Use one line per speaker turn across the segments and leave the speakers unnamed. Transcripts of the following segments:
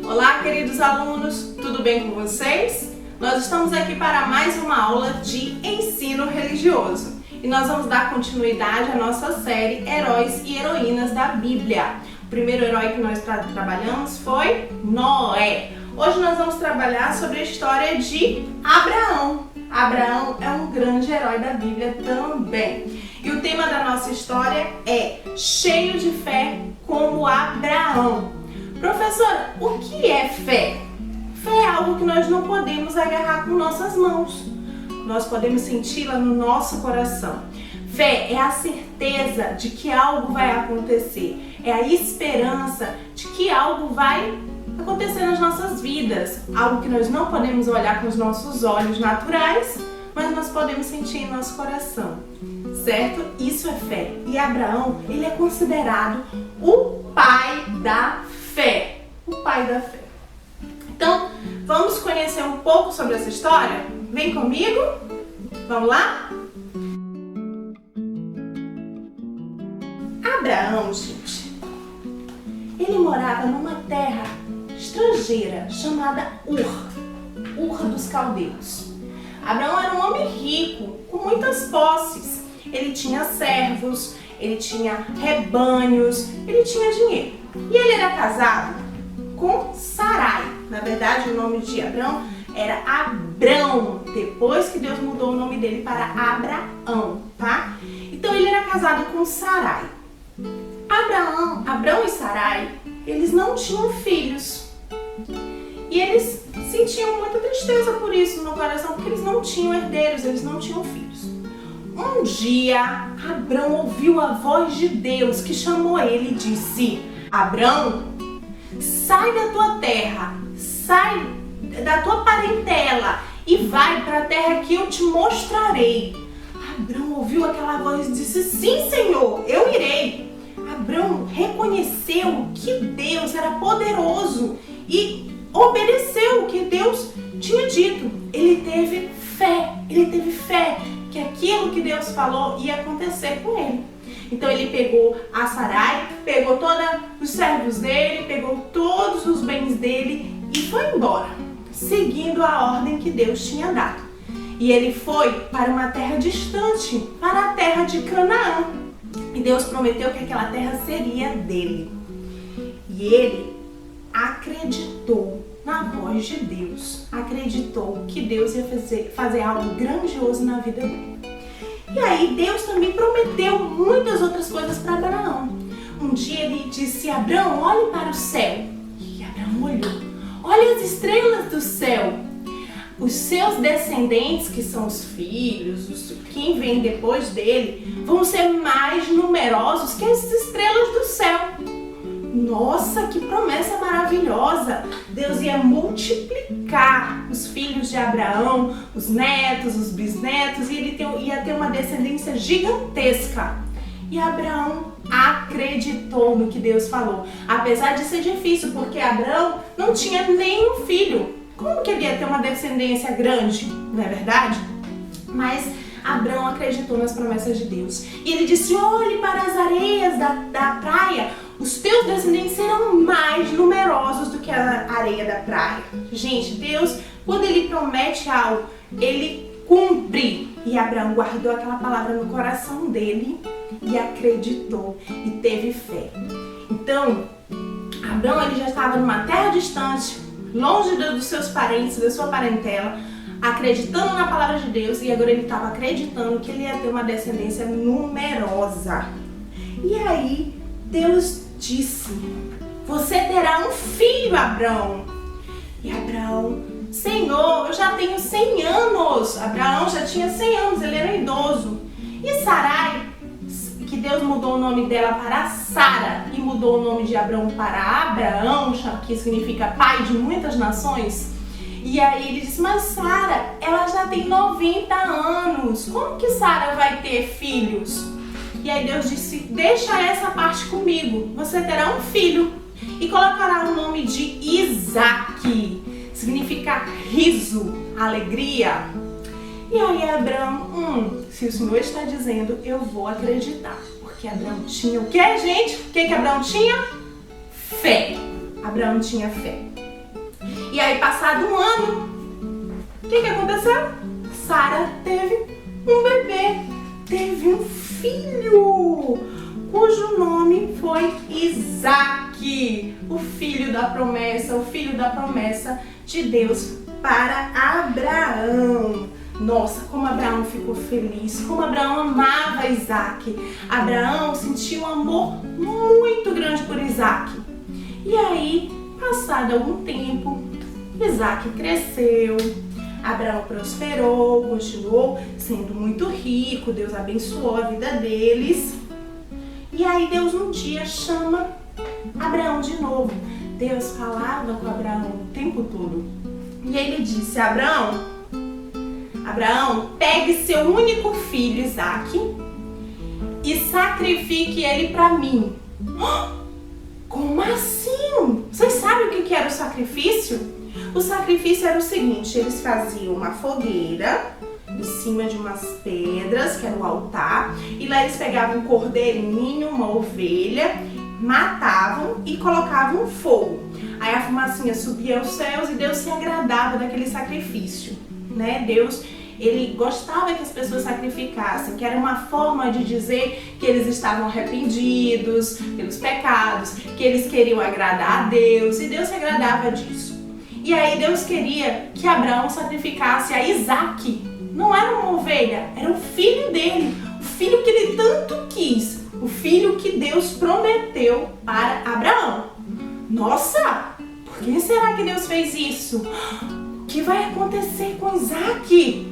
Olá, queridos alunos, tudo bem com vocês? Nós estamos aqui para mais uma aula de ensino religioso e nós vamos dar continuidade à nossa série Heróis e Heroínas da Bíblia. O primeiro herói que nós trabalhamos foi Noé. Hoje nós vamos trabalhar sobre a história de Abraão. Abraão é um grande herói da Bíblia também. E o tema da nossa história é cheio de fé como Abraão. Professora, o que é fé? Fé é algo que nós não podemos agarrar com nossas mãos. Nós podemos senti-la no nosso coração. Fé é a certeza de que algo vai acontecer. É a esperança de que algo vai acontecer nas nossas vidas. Algo que nós não podemos olhar com os nossos olhos naturais, mas nós podemos sentir em nosso coração. Certo? Isso é fé. E Abraão, ele é considerado o pai da fé. O pai da fé. Então, vamos conhecer um pouco sobre essa história? Vem comigo? Vamos lá? Abraão, gente, ele morava numa terra estrangeira chamada Ur dos Caldeus. Abraão era um homem rico, com muitas posses. Ele tinha servos, ele tinha rebanhos, ele tinha dinheiro. E ele era casado com Sarai. Na verdade, o nome de Abraão era Abrão, depois que Deus mudou o nome dele para Abraão, tá? Então ele era casado com Sarai. Abrão e Sarai, eles não tinham filhos. E eles sentiam muita tristeza por isso no coração, porque eles não tinham herdeiros, eles não tinham filhos. Um dia, Abrão ouviu a voz de Deus que chamou ele e disse: Abrão, sai da tua terra, sai da tua parentela e vai para a terra que eu te mostrarei. Abrão ouviu aquela voz e disse: sim, Senhor, eu irei. Abrão reconheceu que Deus era poderoso e obedeceu o que Deus tinha dito. Ele teve fé que aquilo que Deus falou ia acontecer com ele. Então ele pegou a Sarai, pegou todos os servos dele, pegou todos os bens dele e foi embora, seguindo a ordem que Deus tinha dado. E ele foi para uma terra distante, para a terra de Canaã. E Deus prometeu que aquela terra seria dele. E ele acreditou na voz de Deus, acreditou que Deus ia fazer algo grandioso na vida dele. E aí Deus também prometeu muitas outras coisas para Abraão. Um dia ele disse: Abraão, olhe para o céu. E Abraão olhou. Olha as estrelas do céu. Os seus descendentes, que são os filhos, quem vem depois dele, vão ser mais numerosos que as estrelas do céu. Nossa, que promessa maravilhosa! Deus ia multiplicar os filhos de Abraão, os netos, os bisnetos, e ele ia ter uma descendência gigantesca. E Abraão acreditou no que Deus falou, apesar de ser difícil, porque Abraão não tinha nenhum filho. Como que ele ia ter uma descendência grande, não é verdade? Mas Abraão acreditou nas promessas de Deus. E ele disse: olhe para as areias da praia, os teus descendentes serão mais numerosos do que a areia da praia. Gente, Deus, quando ele promete algo, ele cumpre. E Abraão guardou aquela palavra no coração dele e acreditou e teve fé. Então, Abraão, ele já estava numa terra distante, longe dos seus parentes, da sua parentela, acreditando na palavra de Deus, e agora ele estava acreditando que ele ia ter uma descendência numerosa. E aí Deus disse: você terá um filho, Abraão. E Abraão: Senhor, eu já tenho 100 anos. Abraão já tinha 100 anos, ele era idoso. E Sarai, que Deus mudou o nome dela para Sara e mudou o nome de Abraão para Abraão, que significa pai de muitas nações. E aí ele disse: mas Sara, ela já tem 90 anos. Como que Sara vai ter filhos? E aí Deus disse: deixa essa parte comigo. Você terá um filho e colocará o nome de Isaque. Significa riso, alegria. E aí Abraão, se o Senhor está dizendo, eu vou acreditar. Porque Abraão tinha o que, gente? O que Abraão tinha? Fé. Abraão tinha fé. E aí, passado um ano, o que aconteceu? Sara teve um bebê, teve um filho, cujo nome foi Isaque, o filho da promessa de Deus para Abraão. Nossa, como Abraão ficou feliz, como Abraão amava Isaque. Abraão sentiu um amor muito grande por Isaque. E aí, passado algum tempo, Isaque cresceu, Abraão prosperou, continuou sendo muito rico, Deus abençoou a vida deles. E aí Deus um dia chama Abraão de novo. Deus falava com Abraão o tempo todo. E ele disse: Abraão, pegue seu único filho, Isaque, e sacrifique ele para mim. Como assim? Vocês sabem o que era o sacrifício? O sacrifício era o seguinte: eles faziam uma fogueira em cima de umas pedras, que era o altar, e lá eles pegavam um cordeirinho, uma ovelha, matavam e colocavam fogo. Aí a fumacinha subia aos céus e Deus se agradava daquele sacrifício, né? Deus, ele gostava que as pessoas sacrificassem, que era uma forma de dizer que eles estavam arrependidos pelos pecados, que eles queriam agradar a Deus, e Deus se agradava disso. E aí Deus queria que Abraão sacrificasse a Isaque. Não era uma ovelha, era o filho dele, o filho que ele tanto quis, o filho que Deus prometeu para Abraão. Nossa, por que será que Deus fez isso? O que vai acontecer com Isaque?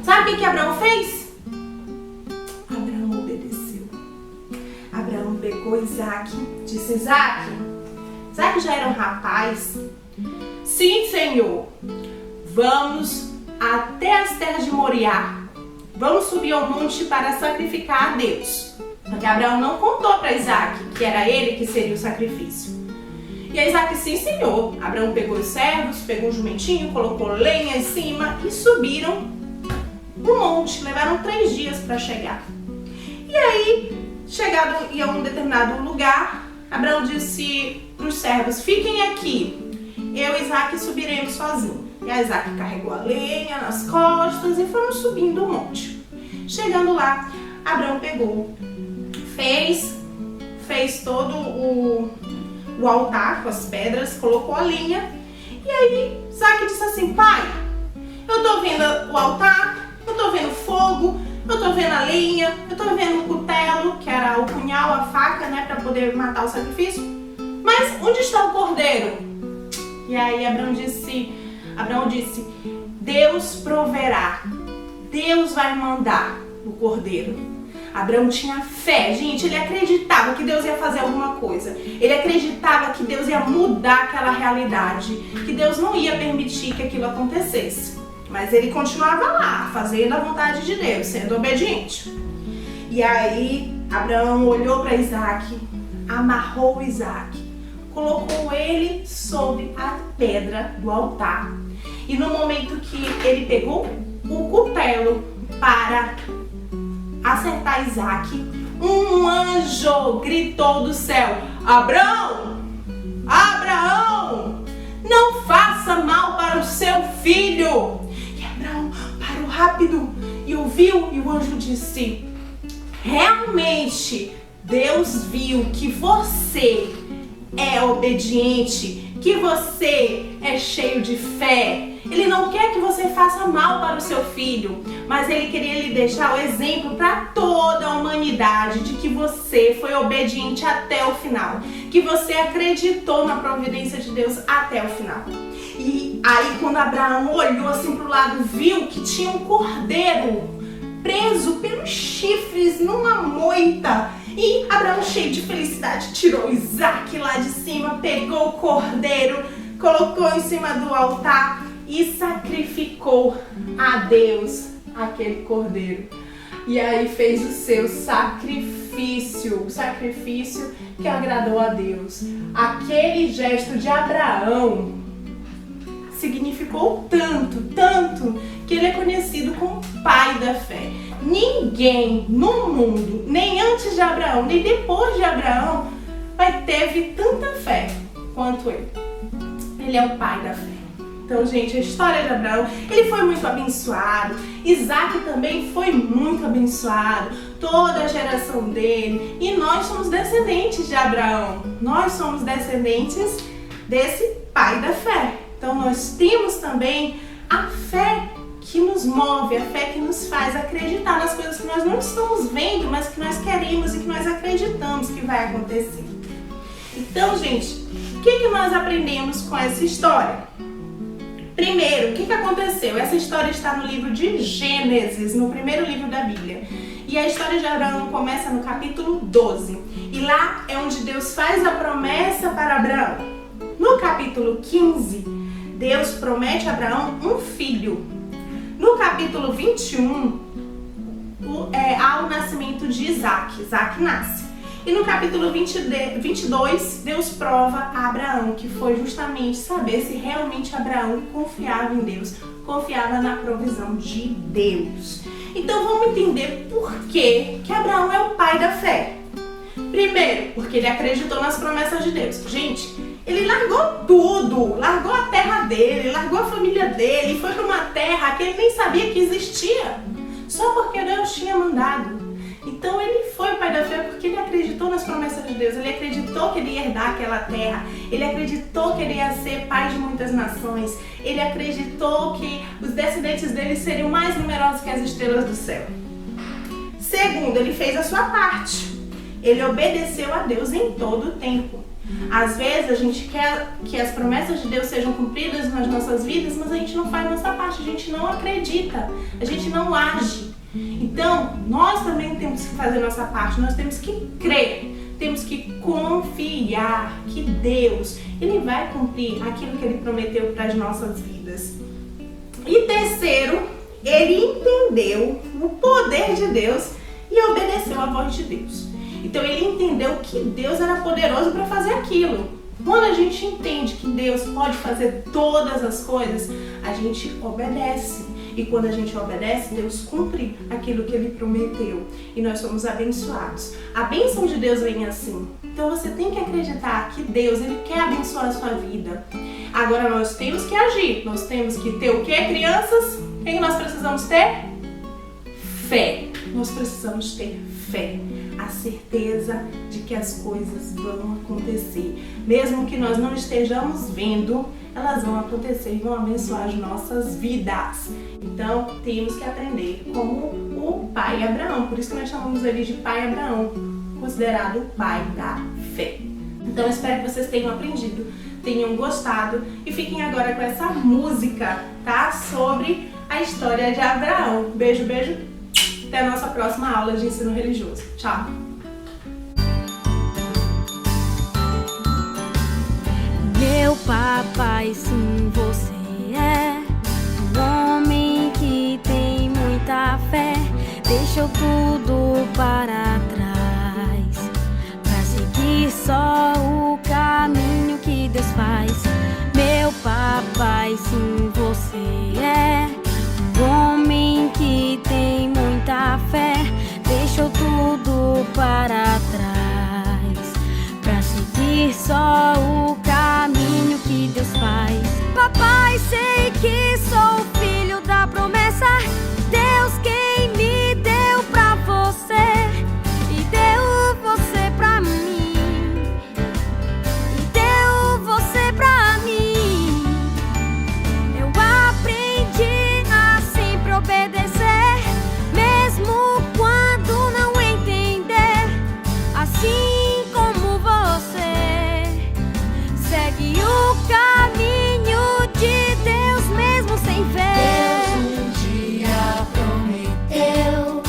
Sabe o que Abraão fez? Abraão obedeceu. Abraão pegou Isaque, disse: Isaque já era um rapaz? Sim, Senhor. Vamos até as terras de Moriá. Vamos subir ao monte para sacrificar a Deus. Só que Abraão não contou para Isaque que era ele que seria o sacrifício. E a Isaque: sim, Senhor. Abraão pegou os servos, pegou um jumentinho, colocou lenha em cima e subiram o monte. Levaram 3 dias para chegar. E aí, chegado em um determinado lugar, Abraão disse para os servos: fiquem aqui, eu e Isaque subiremos sozinhos. E a Isaque carregou a lenha nas costas e foram subindo o monte. Chegando lá, Abraão pegou, fez todo o altar com as pedras, colocou a linha. E aí Isaque disse assim: pai, eu tô vendo o altar, eu tô vendo fogo, eu tô vendo a lenha, eu tô vendo o cutelo, que era o punhal, a faca, né, para poder matar o sacrifício. Mas onde está o cordeiro? E aí Abraão disse: Deus proverá, Deus vai mandar o cordeiro. Abraão tinha fé, gente, ele acreditava que Deus ia fazer alguma coisa. Ele acreditava que Deus ia mudar aquela realidade, que Deus não ia permitir que aquilo acontecesse. Mas ele continuava lá, fazendo a vontade de Deus, sendo obediente. E aí Abraão olhou para Isaque, amarrou Isaque, colocou ele sobre a pedra do altar. E no momento que ele pegou o cutelo para acertar Isaque, um anjo gritou do céu: Abraão, Abraão, não faça mal para o seu filho. E Abraão parou rápido e ouviu, e o anjo disse: realmente Deus viu que você é obediente, que você é cheio de fé. Ele não quer que você faça mal para o seu filho, mas ele queria lhe deixar o exemplo para toda a humanidade de que você foi obediente até o final, que você acreditou na providência de Deus até o final. E aí quando Abraão olhou assim para o lado, viu que tinha um cordeiro preso pelos chifres numa moita. E Abraão, cheio de felicidade, tirou Isaque lá de cima, pegou o cordeiro, colocou em cima do altar e sacrificou a Deus aquele cordeiro. E aí fez o seu sacrifício, o sacrifício que agradou a Deus. Aquele gesto de Abraão significou tanto, que ele é conhecido como pai da fé. Ninguém no mundo, nem antes de Abraão, nem depois de Abraão, teve tanta fé quanto ele. Ele é o pai da fé. Então, gente, a história de Abraão, ele foi muito abençoado. Isaac também foi muito abençoado. Toda a geração dele. E nós somos descendentes de Abraão. Nós somos descendentes desse pai da fé. Então, nós temos também a fé que nos move, a fé que nos faz acreditar nas coisas que nós não estamos vendo, mas que nós queremos e que nós acreditamos que vai acontecer. Então, gente, o que nós aprendemos com essa história? Primeiro, o que aconteceu? Essa história está no livro de Gênesis, no primeiro livro da Bíblia. E a história de Abraão começa no capítulo 12. E lá é onde Deus faz a promessa para Abraão. No capítulo 15, Deus promete a Abraão um filho. No capítulo 21, há o nascimento de Isaac. Isaac nasce. E no capítulo 22, Deus prova a Abraão, que foi justamente saber se realmente Abraão confiava em Deus, confiava na provisão de Deus. Então vamos entender por que Abraão é o pai da fé. Primeiro, porque ele acreditou nas promessas de Deus. Gente, ele largou tudo, largou a terra dele, largou a família dele, foi para uma terra que ele nem sabia que existia, só porque Deus tinha mandado. Então ele foi o pai da fé porque ele acreditou nas promessas de Deus, ele acreditou que ele ia herdar aquela terra, ele acreditou que ele ia ser pai de muitas nações, ele acreditou que os descendentes dele seriam mais numerosos que as estrelas do céu. Segundo, ele fez a sua parte, ele obedeceu a Deus em todo o tempo. Às vezes a gente quer que as promessas de Deus sejam cumpridas nas nossas vidas, mas a gente não faz a nossa parte, a gente não acredita, a gente não age. Então, nós também temos que fazer a nossa parte, nós temos que crer, temos que confiar que Deus, Ele vai cumprir aquilo que Ele prometeu para as nossas vidas. E terceiro, ele entendeu o poder de Deus e obedeceu à voz de Deus. Então ele entendeu que Deus era poderoso para fazer aquilo. Quando a gente entende que Deus pode fazer todas as coisas, a gente obedece. E quando a gente obedece, Deus cumpre aquilo que Ele prometeu. E nós somos abençoados. A bênção de Deus vem assim. Então você tem que acreditar que Deus, Ele quer abençoar a sua vida. Agora nós temos que agir. Nós temos que ter o que, crianças? O que nós precisamos ter? Fé. Nós precisamos ter fé. A certeza de que as coisas vão acontecer. Mesmo que nós não estejamos vendo, elas vão acontecer e vão abençoar as nossas vidas. Então, temos que aprender como o pai Abraão. Por isso que nós chamamos ele de pai Abraão, considerado o pai da fé. Então, espero que vocês tenham aprendido, tenham gostado e fiquem agora com essa música, tá? Sobre a história de Abraão. Beijo, beijo. Até a nossa próxima aula de ensino religioso. Tchau!
Meu papai, sim, você é um homem que tem muita fé. Deixou tudo para trás pra seguir só o caminho que Deus faz. Meu papai, sim, você é um homem que tem muita fé. Deixou tudo para trás pra seguir só o caminho que Deus faz. Papai, sei que sou filho da promessa. Deus quem me deu pra você e deu você pra mim, e deu você pra mim. Eu aprendi a sempre obedecer, mesmo quando não entender. Assim como você segue o caminho de Deus mesmo sem fé.
Deus um dia prometeu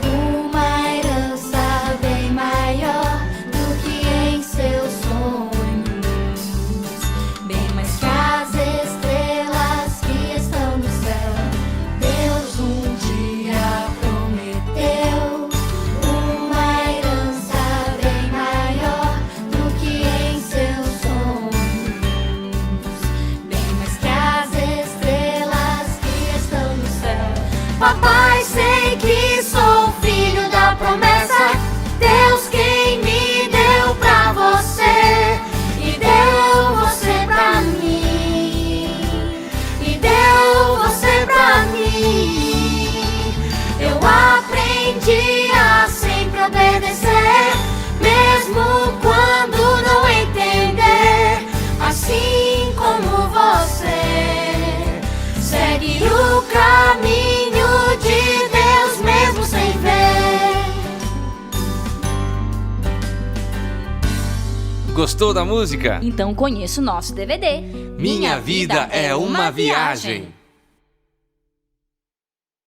uma herança bem maior do que em seus sonhos, bem mais que as estrelas que estão no céu. Deus um dia prometeu uma herança bem maior do que em seus sonhos, bem mais que as estrelas que estão no céu. Papai, sei que sou filho da promessa. Deus quem me deu pra você e deu obedecer, mesmo quando não entender. Assim como você segue o caminho de Deus mesmo sem ver.
Gostou da música?
Então conheça o nosso DVD.
Minha vida é uma viagem.